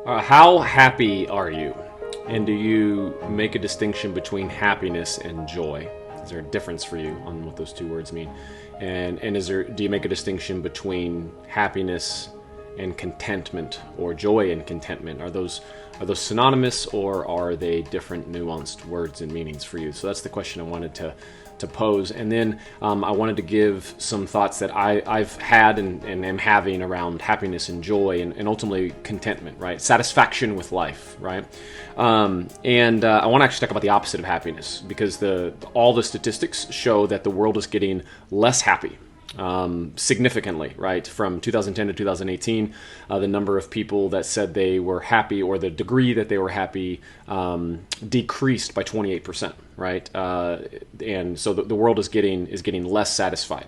How happy are you? And do you make a distinction between happiness and joy? Is there a difference for you on what those two words mean? And do you make a distinction between happiness and contentment, or joy and contentment? Are those synonymous, or are they different nuanced words and meanings for you? So that's the question I wanted to pose. And then I wanted to give some thoughts that I've had and am having around happiness and joy, and ultimately contentment, right? Satisfaction with life, right? And I want to actually talk about the opposite of happiness, because all the statistics show that the world is getting less happy. Significantly, right? From 2010 to 2018, the number of people that said they were happy, or the degree that they were happy, decreased by 28%, right? And so the world is getting less satisfied.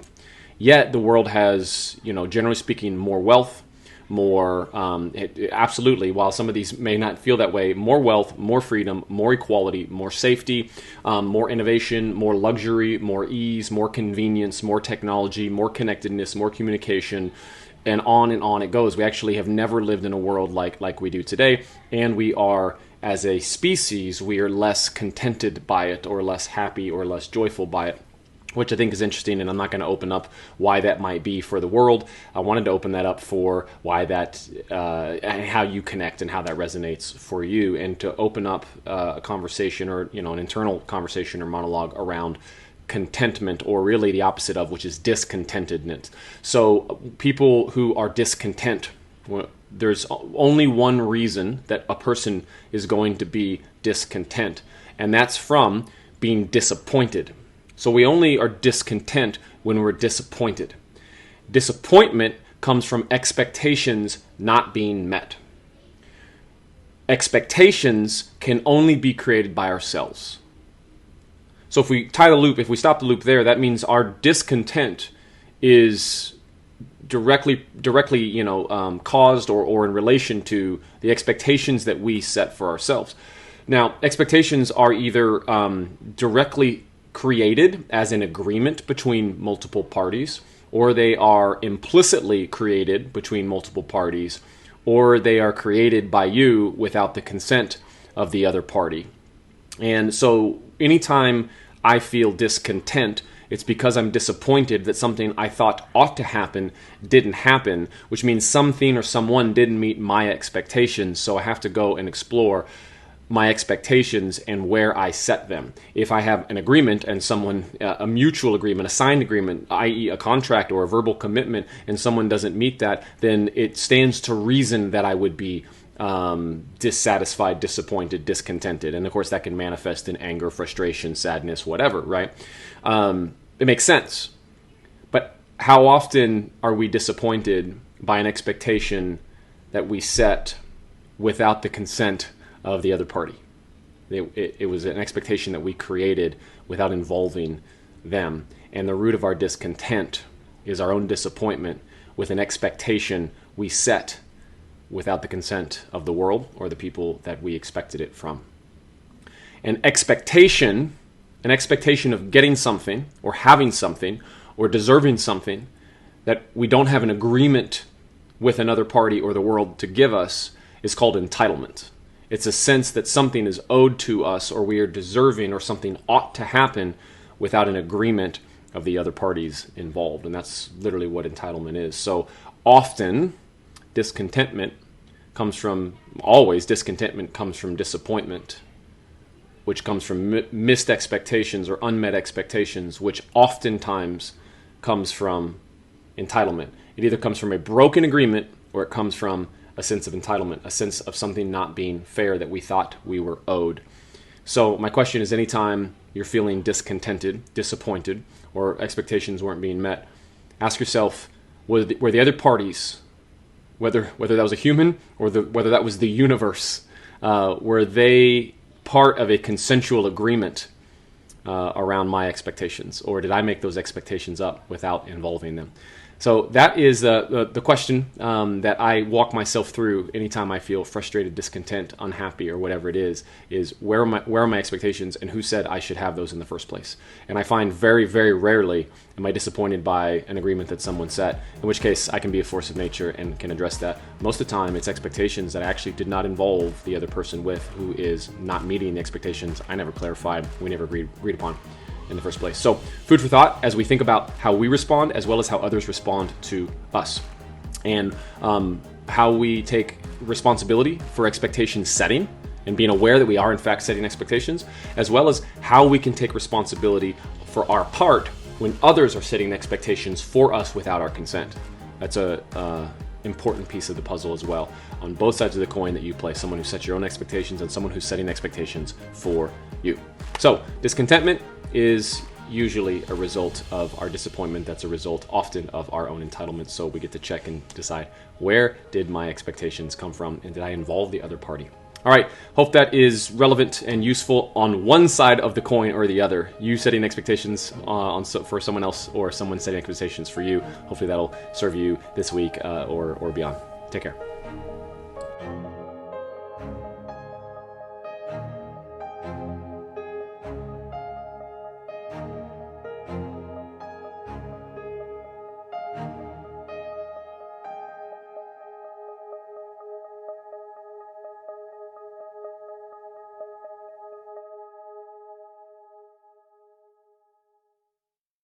Yet the world has, generally speaking, more wealth, more, absolutely, while some of these may not feel that way, more wealth, more freedom, more equality, more safety, more innovation, more luxury, more ease, more convenience, more technology, more connectedness, more communication, and on it goes. We actually have never lived in a world like we do today, and we are, as a species, we are less contented by it, or less happy, or less joyful by it, which I think is interesting, and I'm not going to open up why that might be for the world. I wanted to open that up for why that, and how you connect and how that resonates for you, and to open up a conversation, or an internal conversation or monologue around contentment, or really the opposite of, which is discontentedness. So people who are discontent, there's only one reason that a person is going to be discontent, and that's from being disappointed. So we only are discontent when we're disappointed. Disappointment comes from expectations not being met. Expectations can only be created by ourselves. So if we stop the loop there, that means our discontent is directly caused or in relation to the expectations that we set for ourselves. Now, expectations are either directly created as an agreement between multiple parties, or they are implicitly created between multiple parties, or they are created by you without the consent of the other party. And so anytime I feel discontent, it's because I'm disappointed that something I thought ought to happen didn't happen, which means something or someone didn't meet my expectations, so I have to go and explore my expectations and where I set them. If I have an agreement and someone, a mutual agreement, a signed agreement, i.e. a contract or a verbal commitment, and someone doesn't meet that, then it stands to reason that I would be dissatisfied, disappointed, discontented. And of course that can manifest in anger, frustration, sadness, whatever, right? It makes sense. But how often are we disappointed by an expectation that we set without the consent of the other party? It was an expectation that we created without involving them. And the root of our discontent is our own disappointment with an expectation we set without the consent of the world or the people that we expected it from. An expectation of getting something, or having something, or deserving something that we don't have an agreement with another party or the world to give us is called entitlement. It's a sense that something is owed to us, or we are deserving, or something ought to happen without an agreement of the other parties involved. And that's literally what entitlement is. So often, discontentment comes from disappointment, which comes from missed expectations or unmet expectations, which oftentimes comes from entitlement. It either comes from a broken agreement, or it comes from a sense of entitlement, a sense of something not being fair that we thought we were owed. So my question is, anytime you're feeling discontented, disappointed, or expectations weren't being met, ask yourself, were the other parties, whether that was a human or whether that was the universe, were they part of a consensual agreement around my expectations, or did I make those expectations up without involving them? So that is the question that I walk myself through anytime I feel frustrated, discontent, unhappy, or whatever it is where are my expectations, and who said I should have those in the first place? And I find very, very rarely Am I disappointed by an agreement that someone set? In which case, I can be a force of nature and can address that. Most of the time, it's expectations that I actually did not involve the other person with, who is not meeting the expectations I never clarified, we never agreed upon in the first place. So, food for thought as we think about how we respond as well as how others respond to us. And how we take responsibility for expectation setting and being aware that we are in fact setting expectations, as well as how we can take responsibility for our part when others are setting expectations for us without our consent. That's a important piece of the puzzle as well. On both sides of the coin that you play, someone who sets your own expectations and someone who's setting expectations for you. So discontentment is usually a result of our disappointment. That's a result often of our own entitlement. So we get to check and decide, where did my expectations come from, and did I involve the other party? All right, hope that is relevant and useful on one side of the coin or the other. You setting expectations for someone else, or someone setting expectations for you. Hopefully that'll serve you this week or beyond. Take care.